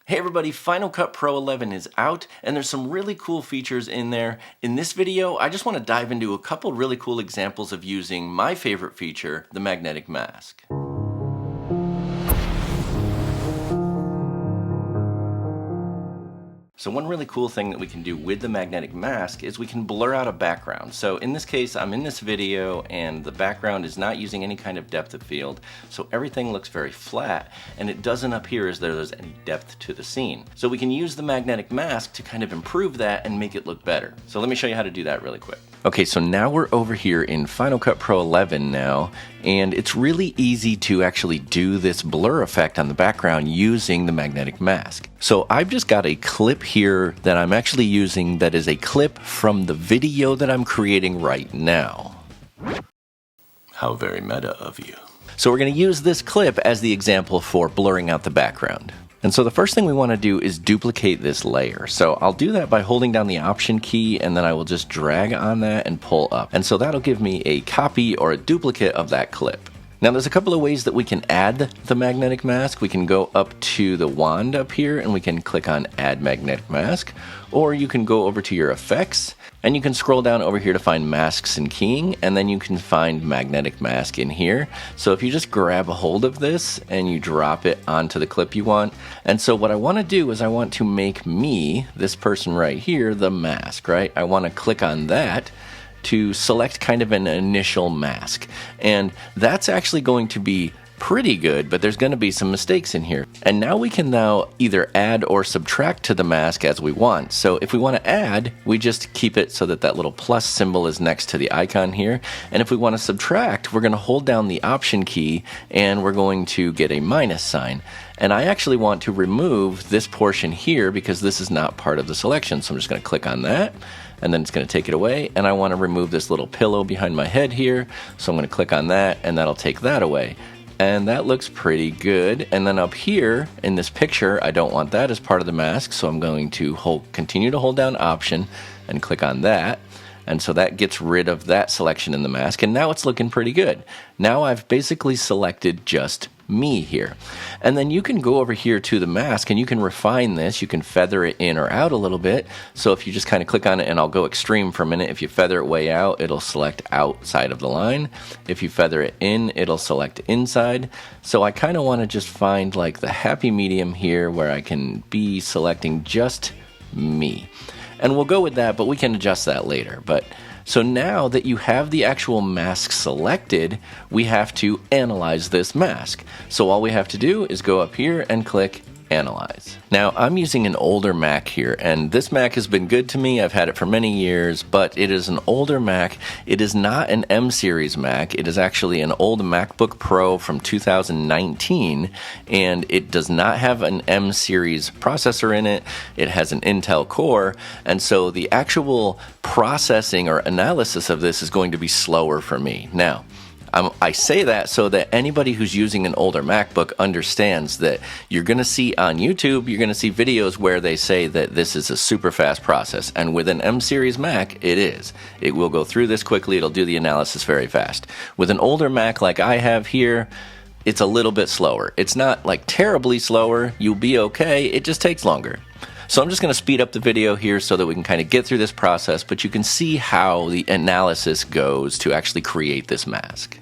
Hey everybody, Final Cut Pro 11 is out, and there's some really cool features in there. In this video, I just want to dive into a couple really cool examples of using my favorite feature, the magnetic mask. So one really cool thing that we can do with the magnetic mask is we can blur out a background. So in this case, I'm in this video and the background is not using any kind of depth of field. So everything looks very flat and it doesn't appear as though there's any depth to the scene. So we can use the magnetic mask to kind of improve that and make it look better. So let me show you how to do that really quick. Okay, so now we're over here in Final Cut Pro 11 now, and it's really easy to actually do this blur effect on the background using the magnetic mask. So I've just got a clip here that I'm actually using that is a clip from the video that I'm creating right now. How very meta of you. So we're going to use this clip as the example for blurring out the background. And so the first thing we want to do is duplicate this layer. So I'll do that by holding down the Option key, and then I will just drag on that and pull up. And so that'll give me a copy or a duplicate of that clip. Now there's a couple of ways that we can add the magnetic mask. We can go up to the wand up here and we can click on Add Magnetic Mask, or you can go over to your effects and you can scroll down over here to find masks and keying, and then you can find magnetic mask in here. So if you just grab a hold of this and you drop it onto the clip you want, and so what I want to do is I want to make me, this person right here, the mask, right? I want to click on that to select kind of an initial mask, and that's actually going to be pretty good, but there's going to be some mistakes in here. And now we can either add or subtract to the mask as we want. So if we want to add, we just keep it so that that little plus symbol is next to the icon here. And if we want to subtract, we're going to hold down the Option key and we're going to get a minus sign. And I actually want to remove this portion here because this is not part of the selection. So I'm just going to click on that, and then it's going to take it away. And I want to remove this little pillow behind my head here. So I'm going to click on that and that'll take that away. And that looks pretty good. And then up here in this picture, I don't want that as part of the mask, so I'm going to continue to hold down Option and click on that. And so that gets rid of that selection in the mask, and now it's looking pretty good. Now I've basically selected just me here. And then you can go over here to the mask and you can refine this. You can feather it in or out a little bit. So if you just kind of click on it, and I'll go extreme for a minute, if you feather it way out, it'll select outside of the line. If you feather it in, it'll select inside. So I kind of want to just find like the happy medium here where I can be selecting just me. And we'll go with that, but we can adjust that later. So now that you have the actual mask selected, we have to analyze this mask. So all we have to do is go up here and click Analyze. Now I'm using an older Mac here, and this Mac has been good to me. I've had it for many years, but it is an older Mac. It is not an M series Mac. It is actually an old MacBook Pro from 2019, and it does not have an M series processor in it. It has an Intel Core, and so the actual processing or analysis of this is going to be slower for me. Now, I say that so that anybody who's using an older MacBook understands that you're going to see on YouTube, you're going to see videos where they say that this is a super fast process. And with an M series Mac, it is. It will go through this quickly. It'll do the analysis very fast. With an older Mac like I have here, it's a little bit slower. It's not like terribly slower. You'll be okay. It just takes longer. So I'm just going to speed up the video here so that we can kind of get through this process, but you can see how the analysis goes to actually create this mask.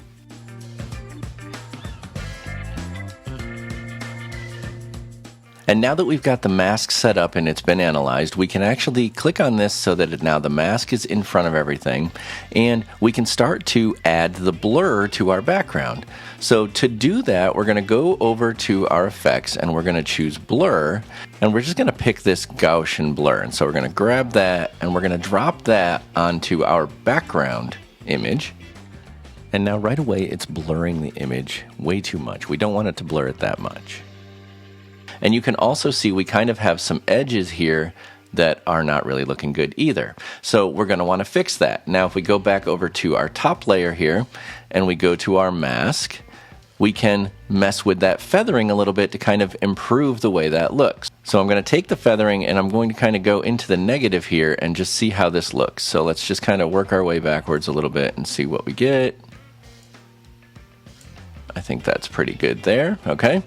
And now that we've got the mask set up and it's been analyzed, we can actually click on this so that now the mask is in front of everything, and we can start to add the blur to our background. So to do that, we're going to go over to our effects and we're going to choose blur, and we're just going to pick this Gaussian blur. And so we're going to grab that and we're going to drop that onto our background image. And now right away it's blurring the image way too much. We don't want it to blur it that much. And you can also see we kind of have some edges here that are not really looking good either. So we're going to want to fix that. Now if we go back over to our top layer here and we go to our mask, we can mess with that feathering a little bit to kind of improve the way that looks. So I'm going to take the feathering and I'm going to kind of go into the negative here and just see how this looks. So let's just kind of work our way backwards a little bit and see what we get. I think that's pretty good there. Okay.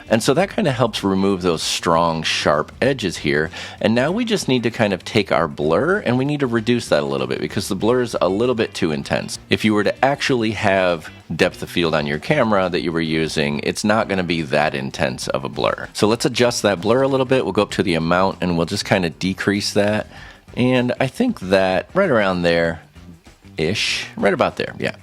And so that kind of helps remove those strong, sharp edges here. And now we just need to kind of take our blur and we need to reduce that a little bit because the blur is a little bit too intense. If you were to actually have depth of field on your camera that you were using, it's not going to be that intense of a blur. So let's adjust that blur a little bit. We'll go up to the amount and we'll just kind of decrease that. And I think that right around there-ish, right about there, yeah.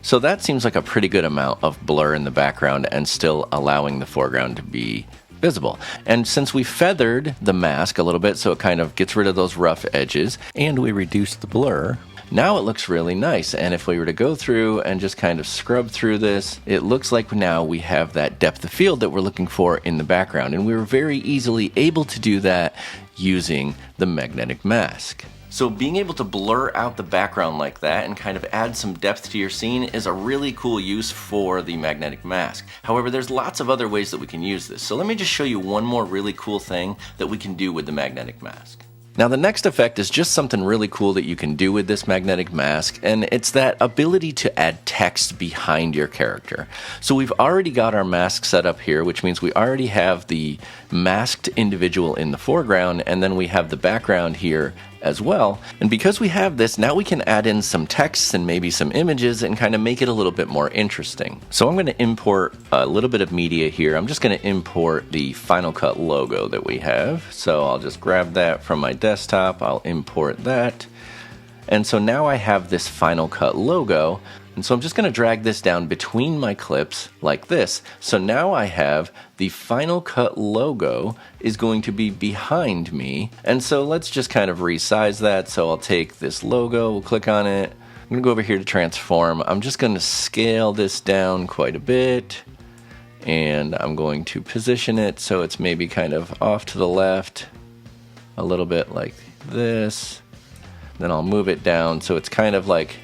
So that seems like a pretty good amount of blur in the background and still allowing the foreground to be visible. And since we feathered the mask a little bit so it kind of gets rid of those rough edges and we reduced the blur, now it looks really nice. And if we were to go through and just kind of scrub through this, it looks like now we have that depth of field that we're looking for in the background. And we were very easily able to do that using the magnetic mask. So being able to blur out the background like that and kind of add some depth to your scene is a really cool use for the magnetic mask. However, there's lots of other ways that we can use this. So let me just show you one more really cool thing that we can do with the magnetic mask. Now the next effect is just something really cool that you can do with this magnetic mask, and it's that ability to add text behind your character. So we've already got our mask set up here, which means we already have the masked individual in the foreground, and then we have the background here as well. And because we have this, now we can add in some text and maybe some images and kind of make it a little bit more interesting. So I'm going to import a little bit of media here. I'm just going to import the Final Cut logo that we have. So I'll just grab that from my desktop. I'll import that. And so now I have this Final Cut logo. And so I'm just going to drag this down between my clips like this. So now I have the Final Cut logo is going to be behind me. And so let's just kind of resize that. So I'll take this logo, we'll click on it. I'm going to go over here to transform. I'm just going to scale this down quite a bit. And I'm going to position it so it's maybe kind of off to the left a little bit like this. Then I'll move it down so it's kind of like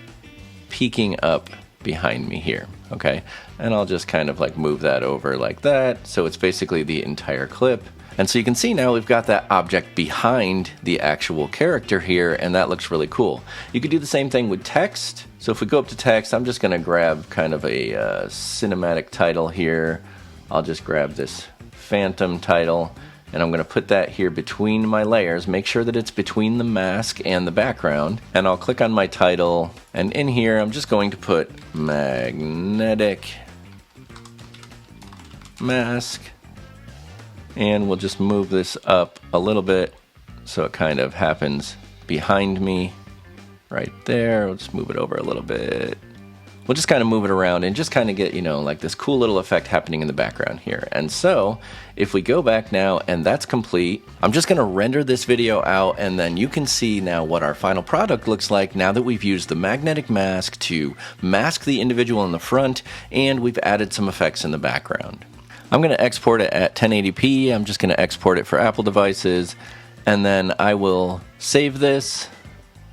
peeking up behind me here, okay? And I'll just kind of like move that over like that, so it's basically the entire clip. And so you can see now we've got that object behind the actual character here, and that looks really cool. You could do the same thing with text. So if we go up to text, I'm just gonna grab kind of a cinematic title here. I'll just grab this Phantom title, and I'm going to put that here between my layers. Make sure that it's between the mask and the background. And I'll click on my title, and in here I'm just going to put magnetic mask. And we'll just move this up a little bit so it kind of happens behind me right there. We'll just move it over a little bit. We'll just kind of move it around and just kind of get, you know, like this cool little effect happening in the background here. And so if we go back now and that's complete, I'm just going to render this video out, and then you can see now what our final product looks like now that we've used the magnetic mask to mask the individual in the front, and we've added some effects in the background. I'm going to export it at 1080p. I'm just going to export it for Apple devices, and then I will save this.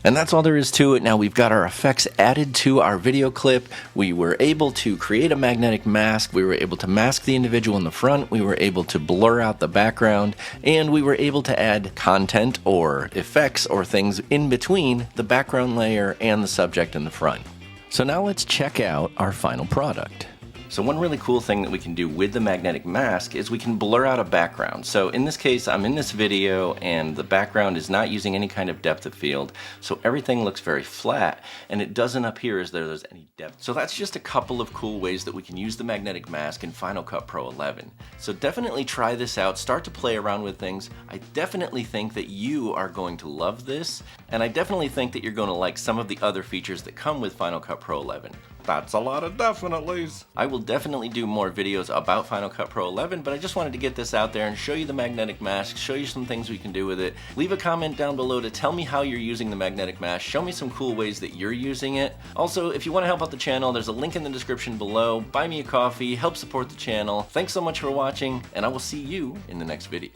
And that's all there is to it. Now we've got our effects added to our video clip. We were able to create a magnetic mask. We were able to mask the individual in the front. We were able to blur out the background. And we were able to add content or effects or things in between the background layer and the subject in the front. So now let's check out our final product. So one really cool thing that we can do with the magnetic mask is we can blur out a background. So in this case, I'm in this video and the background is not using any kind of depth of field. So everything looks very flat and it doesn't appear as though there's any depth. So that's just a couple of cool ways that we can use the magnetic mask in Final Cut Pro 11. So definitely try this out, start to play around with things. I definitely think that you are going to love this, and I definitely think that you're going to like some of the other features that come with Final Cut Pro 11. That's a lot of definitelys. I will definitely do more videos about Final Cut Pro 11, but I just wanted to get this out there and show you the magnetic mask, show you some things we can do with it. Leave a comment down below to tell me how you're using the magnetic mask. Show me some cool ways that you're using it. Also, if you want to help out the channel, there's a link in the description below. Buy me a coffee, help support the channel. Thanks so much for watching, and I will see you in the next video.